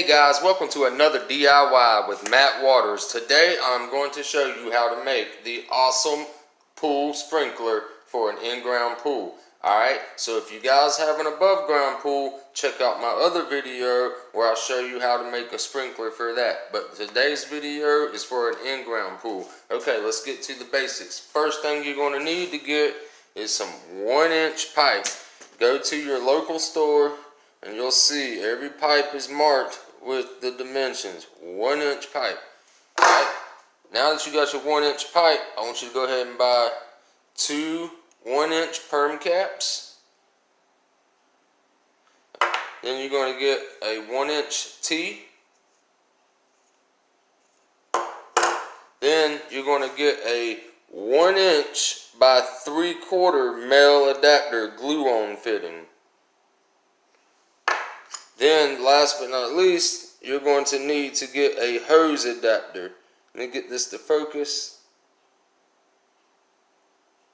Hey guys, welcome to another DIY with Matt Waters. Today I'm going to show you how to make the awesome pool sprinkler for an in-ground pool. Alright, so if you guys have an above ground pool, check out my other video where I'll show you how to make a sprinkler for that. But today's video is for an in-ground pool. Okay, let's get to the basics. First thing you're going to need to get is some 1-inch pipe. Go to your local store and you'll see every pipe is marked with the dimensions. 1-inch pipe. Alright, now that you got your 1-inch pipe, I want you to go ahead and buy 2 1-inch perm caps. Then you're going to get a 1-inch tee. Then you're going to get a 1-inch by 3/4 male adapter glue-on fitting. Then, last but not least, you're going to need to get a hose adapter. Let me get this to focus.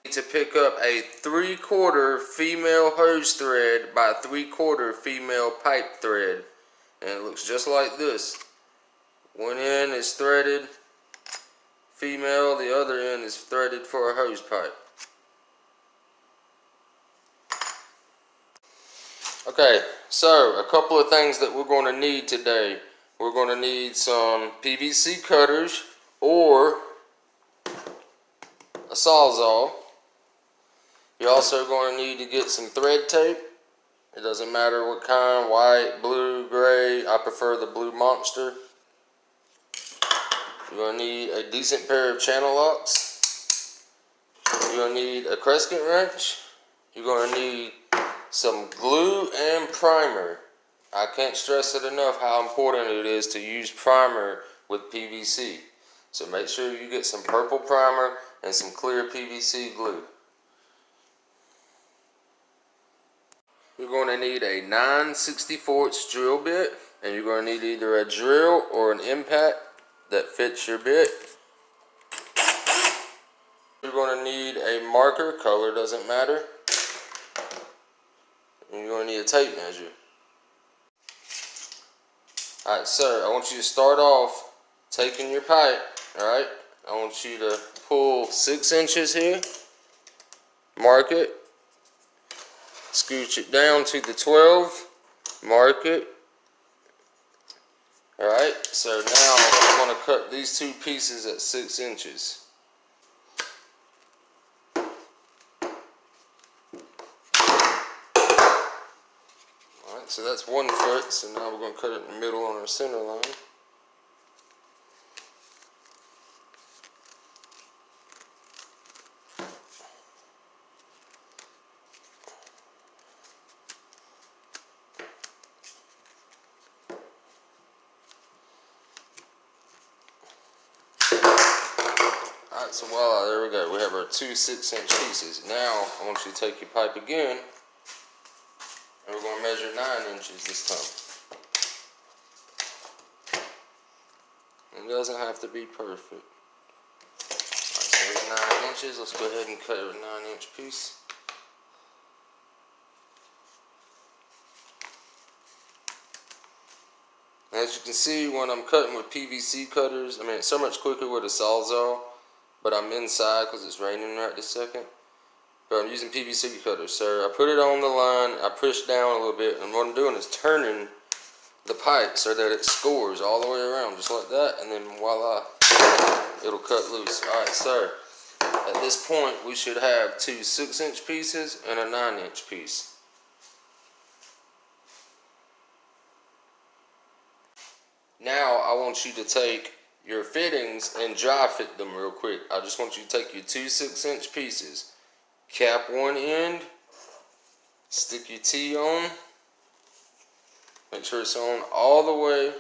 You need to pick up a 3/4 female hose thread by 3/4 female pipe thread. And it looks just like this. One end is threaded female, the other end is threaded for a hose pipe. Okay, so a couple of things that we're going to need today. We're going to need some PVC cutters or a Sawzall. You're also going to need to get some thread tape. It doesn't matter what kind, white, blue, gray. I prefer the Blue Monster. You're going to need a decent pair of channel locks. You're going to need a Crescent wrench. You're going to need some glue and primer. I can't stress it enough how important it is to use primer with PVC. So make sure you get some purple primer and some clear PVC glue. You're going to need a 9/64 drill bit, and you're going to need either a drill or an impact that fits your bit. You're going to need a marker, color doesn't matter. And you're going to need a tape measure. Alright, sir, I want you to start off taking your pipe, alright? I want you to pull 6 inches here, mark it, scooch it down to the 12, mark it. Alright, so now I'm going to cut these 2 pieces at 6 inches. So that's 1 foot, so now we're going to cut it in the middle on our center line. Alright, so voila, there we go. We have our 2 6-inch pieces. Now, I want you to take your pipe again. And we're going to measure 9 inches this time. It doesn't have to be perfect. Alright, so there's 9 inches. Let's go ahead and cut a 9-inch piece. As you can see, when I'm cutting with PVC cutters, I mean, it's so much quicker with a Sawzall, but I'm inside because it's raining right this second. But I'm using PVC cutters, so I put it on the line, I push down a little bit, and what I'm doing is turning the pipe so that it scores all the way around, just like that, and then voila, it'll cut loose. Alright, so at this point, we should have 2 6-inch pieces and a 9-inch piece. Now, I want you to take your fittings and dry fit them real quick. I just want you to take your 2 6-inch pieces. Cap one end, stick your tee on, make sure it's on all the way,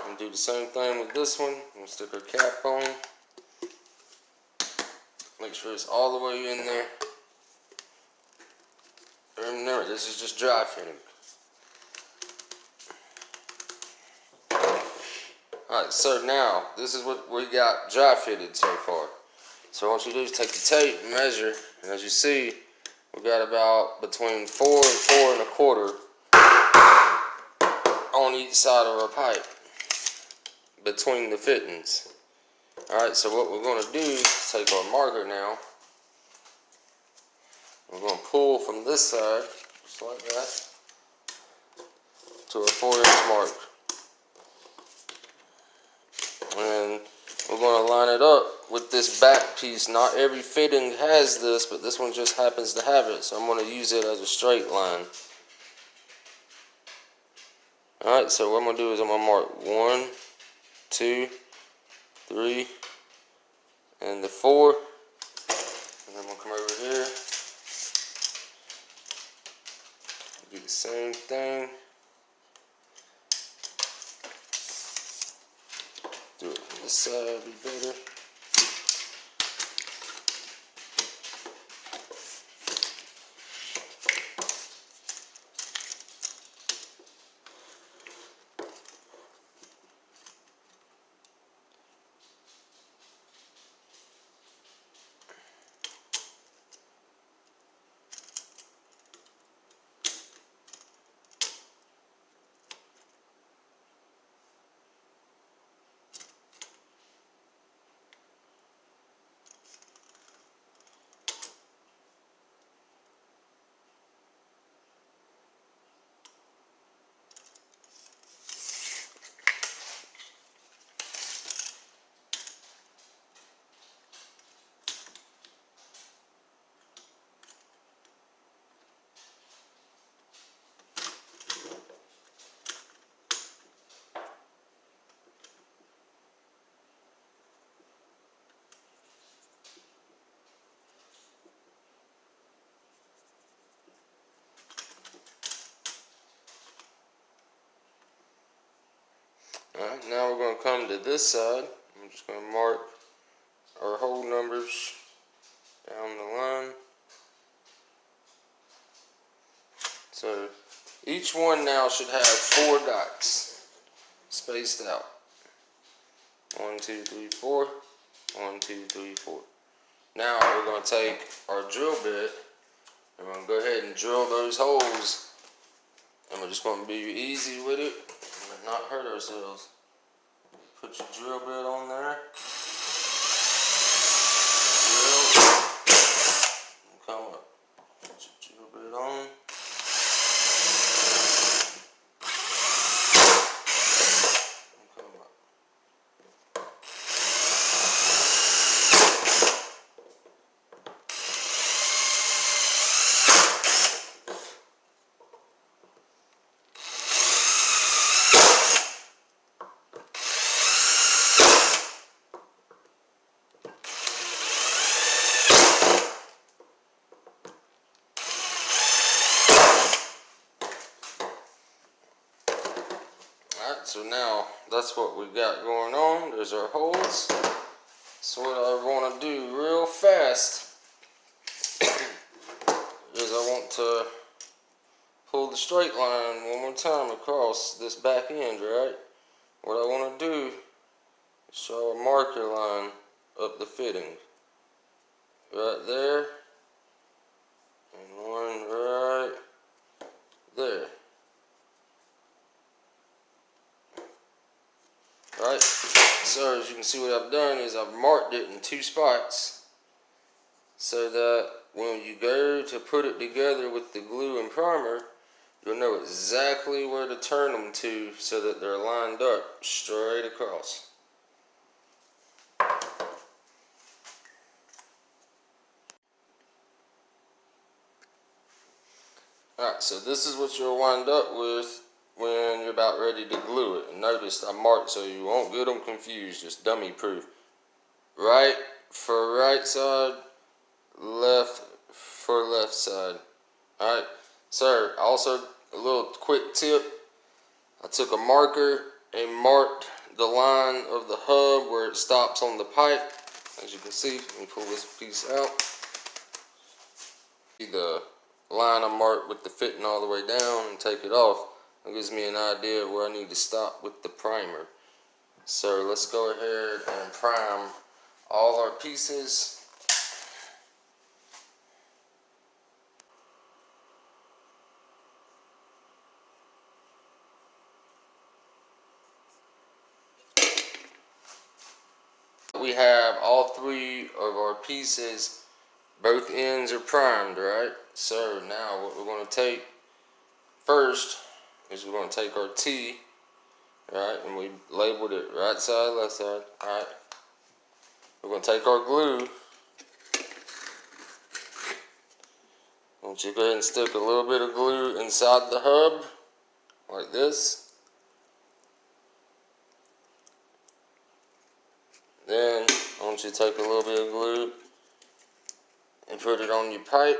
and do the same thing with this one. We'll stick our cap on, make sure it's all the way in there. Remember, this is just dry fitting. Alright, so now, this is what we got dry fitted so far. So what you do is take the tape and measure, and as you see, we got about between 4 and 4 1/4 on each side of our pipe between the fittings. Alright, so what we're going to do is take our marker now. We're going to pull from this side, just like that, to our 4-inch mark. And we're going to line it up with this back piece. Not every fitting has this, but this one just happens to have it, so I'm going to use it as a straight line. Alright, so what I'm going to do is I'm going to mark 1, 2, 3, and the 4. And then I'm going to come over here, do the same thing. Do it from this side, be better. Alright, now we're going to come to this side. I'm just going to mark our hole numbers down the line. So each one now should have 4 dots spaced out. 1, 2, 3, 4. 1, 2, 3, 4. Now we're going to take our drill bit and we're going to go ahead and drill those holes. And we're just going to be easy with it and not hurt ourselves. Put your drill bit on there. Drill. And come up. Put your drill bit on. And come up. Alright, so now that's what we've got going on. There's our holes. So what I want to do real fast is I want to pull the straight line one more time across this back end, right? What I want to do is draw a marker line up the fitting. Right there. And one right there. Right, so as you can see, what I've done is I've marked it in 2 spots so that when you go to put it together with the glue and primer, you'll know exactly where to turn them to so that they're lined up straight across. Alright, so this is what you'll wind up with when you're about ready to glue it. And notice I marked so you won't get them confused, just dummy proof. Right for right side, left for left side. Alright, so also a little quick tip. I took a marker and marked the line of the hub where it stops on the pipe. As you can see, let me pull this piece out. The line I marked with the fitting all the way down and take it off. It gives me an idea of where I need to stop with the primer. So let's go ahead and prime all our pieces. We have all three of our pieces, both ends are primed, right? So now what we're going to take first is we're going to take our T, right, and we labeled it right side, left side, alright. We're going to take our glue. I want you to go ahead and stick a little bit of glue inside the hub, like this. Then I want you to take a little bit of glue and put it on your pipe.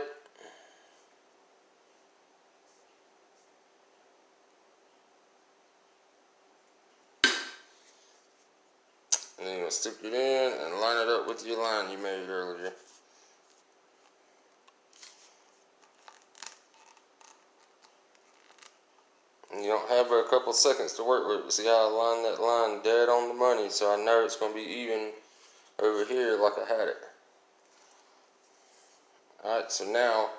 And then you're going to stick it in and line it up with your line you made earlier. And you don't have but a couple seconds to work with. See how I lined that line dead on the money, so I know it's going to be even over here like I had it. Alright, so now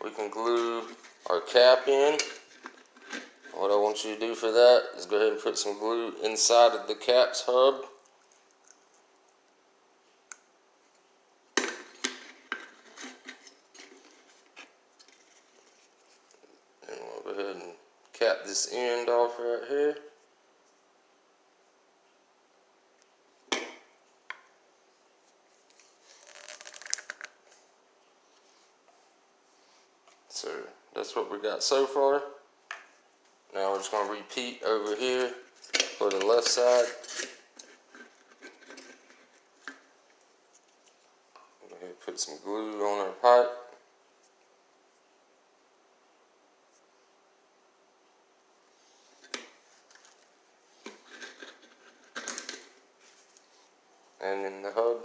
we can glue our cap in. What I want you to do for that is go ahead and put some glue inside of the cap's hub. And we'll go ahead and cap this end off right here. So that's what we got so far. Now we're just going to repeat over here for the left side. Go ahead and put some glue on our pipe. And in the hub.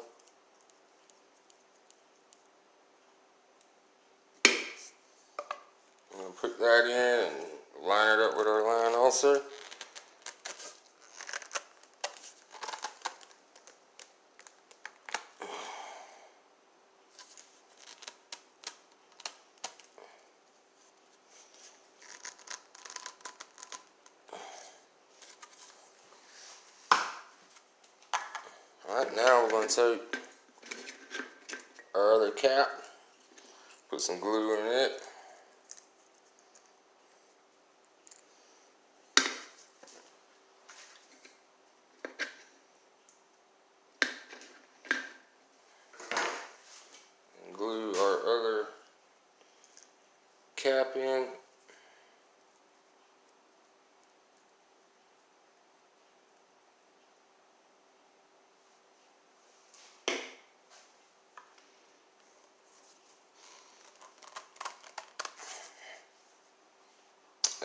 I'm going to put that in and line it up with our line also. Alright, now we're going to take our other cap, put some glue in it. And glue our other cap in.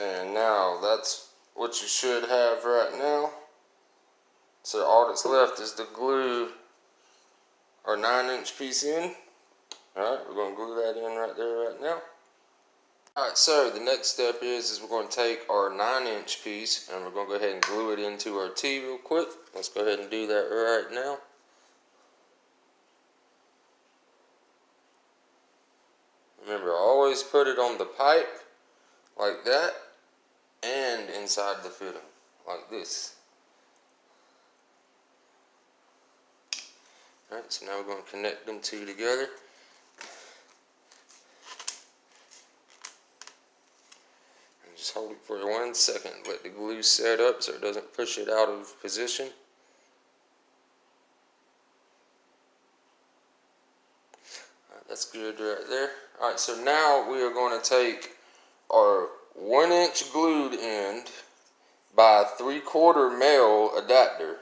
And now that's what you should have right now. So all that's left is to glue our 9-inch piece in. Alright, we're going to glue that in right there right now. Alright, so the next step is we're going to take our 9-inch piece and we're going to go ahead and glue it into our T real quick. Let's go ahead and do that right now. Remember, always put it on the pipe like that and inside the fitting like this. Alright, so now we're going to connect them two together. And just hold it for 1 second. Let the glue set up so it doesn't push it out of position. Alright, that's good right there. Alright, so now we are going to take our 1-inch glued end by 3/4 male adapter.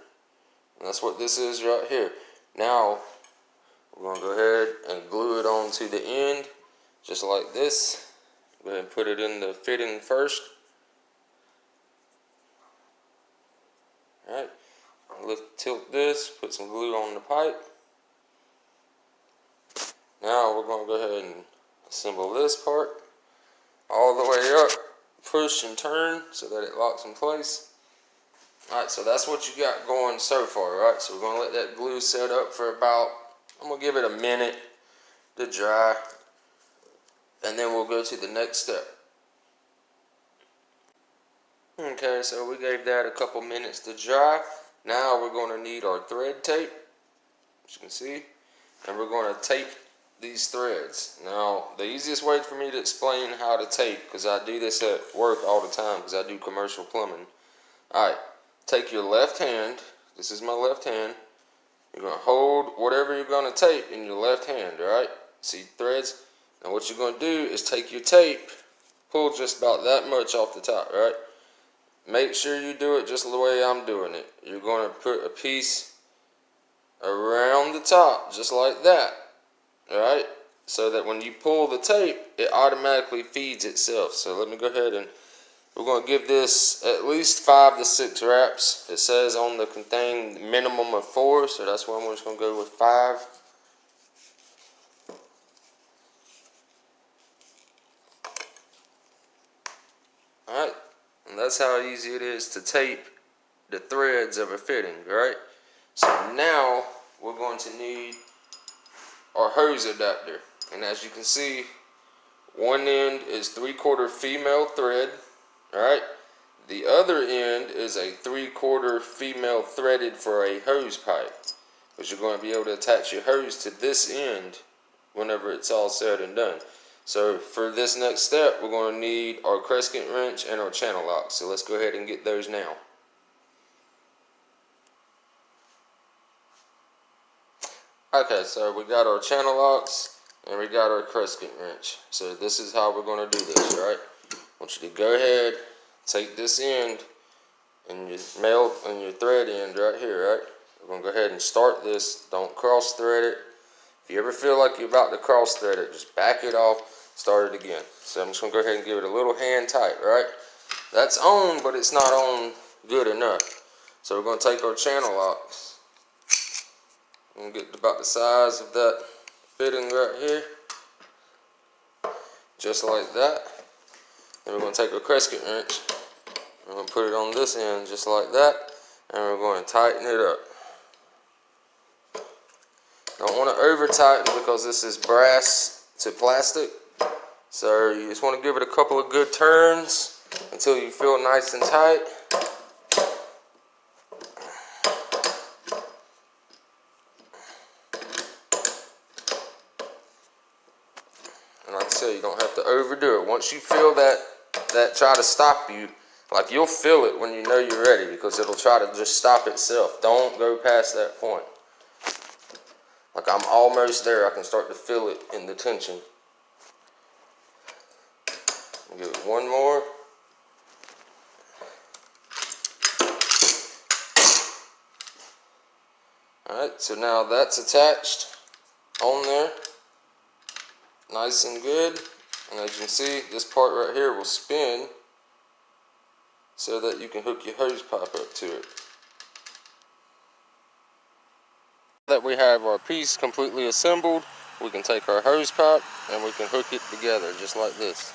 And that's what this is right here. Now we're going to go ahead and glue it onto the end just like this. Go ahead and put it in the fitting first. Alright, tilt this, put some glue on the pipe. Now we're going to go ahead and assemble this part all the way up, push and turn so that it locks in place. Alright, so that's what you got going so far, right? So we're going to let that glue set up for about, I'm going to give it a minute to dry, and then we'll go to the next step. Okay, so we gave that a couple minutes to dry. Now we're going to need our thread tape. as you can see, and we're going to tape these threads. Now, the easiest way for me to explain how to tape, because I do this at work all the time, because I do commercial plumbing. Alright, take your left hand, this is my left hand, you're going to hold whatever you're going to tape in your left hand, alright? See threads? Now what you're going to do is take your tape, pull just about that much off the top, right? Make sure you do it just the way I'm doing it. You're going to put a piece around the top, just like that, alright? So that when you pull the tape, it automatically feeds itself. So let me go ahead and we're going to give this at least 5 to 6 wraps. It says on the thing minimum of 4, so that's why I'm just going to go with 5. Alright, and that's how easy it is to tape the threads of a fitting, right? So now we're going to need our hose adapter. And as you can see, one end is 3/4 female thread, alright? The other end is a 3/4 female threaded for a hose pipe, which you're going to be able to attach your hose to this end whenever it's all said and done. So for this next step, we're going to need our crescent wrench and our channel locks. So let's go ahead and get those now. Okay, so we got our channel locks and we got our crescent wrench. So this is how we're going to do this, right? I want you to go ahead, take this end and your thread end right here, right? We're going to go ahead and start this. Don't cross thread it. If you ever feel like you're about to cross thread it, just back it off. Start it again. So I'm just going to go ahead and give it a little hand tight, right? That's on, but it's not on good enough. So we're going to take our channel locks and get about the size of that fitting right here. Just like that. Then we're going to take our crescent wrench. We're going to put it on this end just like that. And we're going to tighten it up. Don't want to over tighten because this is brass to plastic. So you just want to give it a couple of good turns until you feel nice and tight. And like I said, you don't have to overdo it. Once you feel that try to stop you, like you'll feel it when you know you're ready, because it'll try to just stop itself. Don't go past that point. Like I'm almost there. I can start to feel it in the tension. Give it one more. Alright, so now that's attached on there. Nice and good. And as you can see, this part right here will spin so that you can hook your hose pipe up to it. Now that we have our piece completely assembled, we can take our hose pipe and we can hook it together just like this.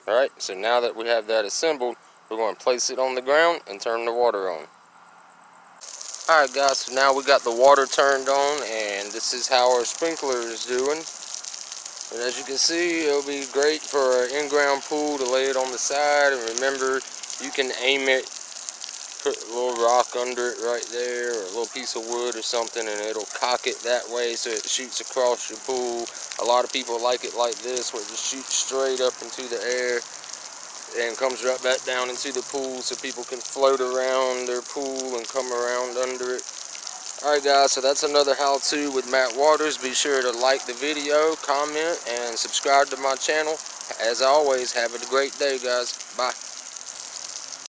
Alright, so now that we have that assembled, we're going to place it on the ground and turn the water on. Alright guys, so now we got the water turned on, and this is how our sprinkler is doing. And as you can see, it'll be great for an in-ground pool to lay it on the side. And remember, you can aim it, put a little rock under it right there, or a little piece of wood or something, and it'll cock it that way so it shoots across your pool. A lot of people like it like this, where it just shoots straight up into the air and comes right back down into the pool, so people can float around their pool and come around under it. Alright guys, so that's another how-to with Matt Waters. Be sure to like the video, comment, and subscribe to my channel. As always, have a great day guys. Bye.